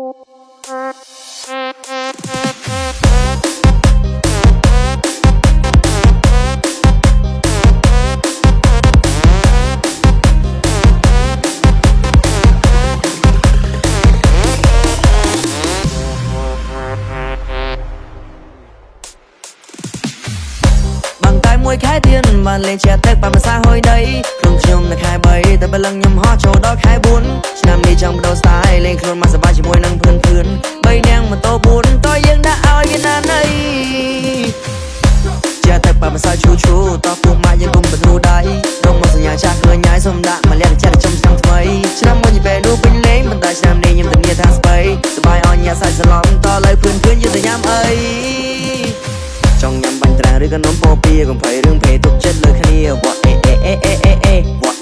មួយខែទៀនបានលេងជាទឹកបានភាសាហុយដីក្នុងខ្ញុំនៅខែ3តែបលឹងខ្ញុំហោះចូលដល់ខែ4ឆ្នាំនេះចង់បដូរ style លេងខ្លួនមកសប្បាយជាមួយនឹងភឿន3នាក់ម៉ូតូ4តើយើងដាក់ឲ្យវាណាណីជាទឹកបានភាសាឈូតពួកម៉ាក់យើងគុំបធូដៃរងមកសញ្ញាចាស់ឃើញញ៉ាយសុំដាក់មកលាក់ចិត្តចំឆ្នាំថ្មីឆ្នាំមុនយីពេលនោះពេញលេងមិនតែឆ្នាំនេះខ្ញុំធានាថាស្បៃសប្បាយអញញ៉ាសាច់សឡំតលើភឿនយើងទៅញ៉ាំអីចង់ញ៉ាំបាញ់ត្រាឬក៏នំពោពីកុំភ័យរឿងភេទទុកចិត្តលើគ្នាវ៉ាអេវ៉ា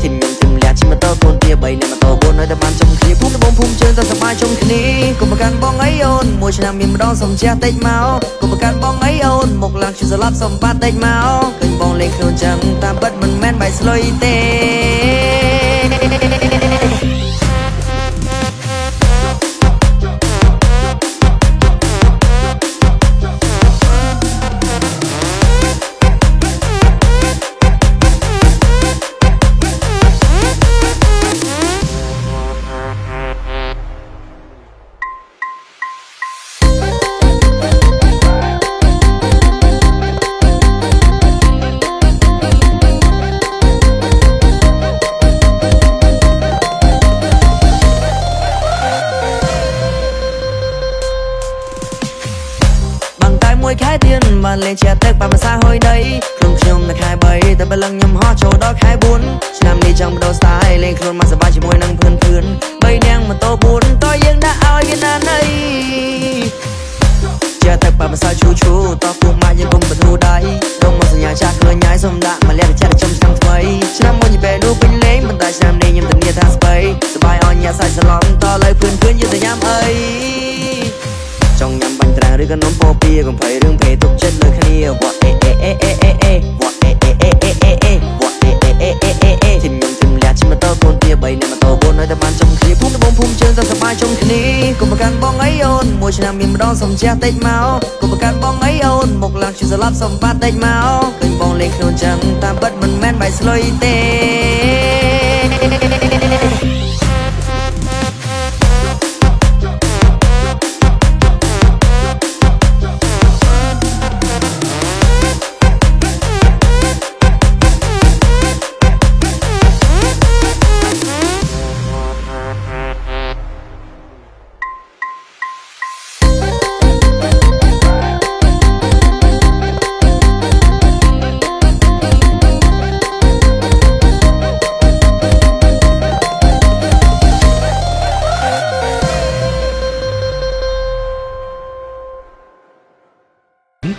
ជំនុំជំលាក់ជិះម៉ូតូកូនទា3នាក់ម៉ូតូ4នៅតែបានចំគ្នាភូមិដបងភូមិជើងតែសប្បាយជុំគ្នាកុំប្រកាន់បងអីអូនមួយឆ្នាំមានម្ដងសុំជះតិចមកកុំប្រកាន់បងអីអូនមុខឡើងជួយស្លាប់សុំបាត់តិចមកឃើញបងលេងខ្លួនចឹងតាមពិតមិនមែនបែកស្លុយទេមួយខែទៀនបានលេងជាទឹកបានភាសាហុយដីក្នុងខ្ញុំនៅខែ3តែបលឹងខ្ញុំហោះចូលដល់ខែ4ឆ្នាំនេះចង់បដូរ style លេងខ្លួនមកសប្បាយជាមួយនឹងភឿន3នាក់ម៉ូតូ4តើយើងដាក់ឲ្យវាណាណីជាទឹកបានភាសាឈូតពួកម៉ាក់យើងគុំបធូដៃរងមកសញ្ញាចាស់ឃើញញ៉ាយសុំដាក់មកលាក់ចិត្តចំឆ្នាំថ្មីឆ្នាំមុនយីពេលនោះពេញលេងមិនតែឆ្នាំនេះខ្ញុំធានាថាស្បៃសប្បាយអញញ៉ាសាច់សឡំតលើភឿនយើងទៅញ៉ាំអីចង់ញ៉ាំបាញ់ត្រាឬក៏នំពោពីកុំភ័យរឿងភេទទុកចិត្តលើគ្នាវ៉ាអេជំនុំជំលាក់ជិះម៉ូតូកូនទា3នាក់ម៉ូតូ4នៅតែបានចំគ្នាភូមិដបងភូមិជើងតែសប្បាយជុំគ្នាកុំប្រកាន់បងអីអូនមួយឆ្នាំមានម្ដងសុំជះតិចមកកុំប្រកាន់បងអីអូនមុខឡើងជួយស្លាប់សុំបាត់តិចមកឃើញបងលេងខ្លួនចឹងតាមពិតមិនមែនបែកស្លុយទេ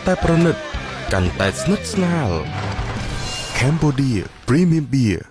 តែប្រណិតកាន់តែស្និទ្ធស្នាល Cambodia Premium Beer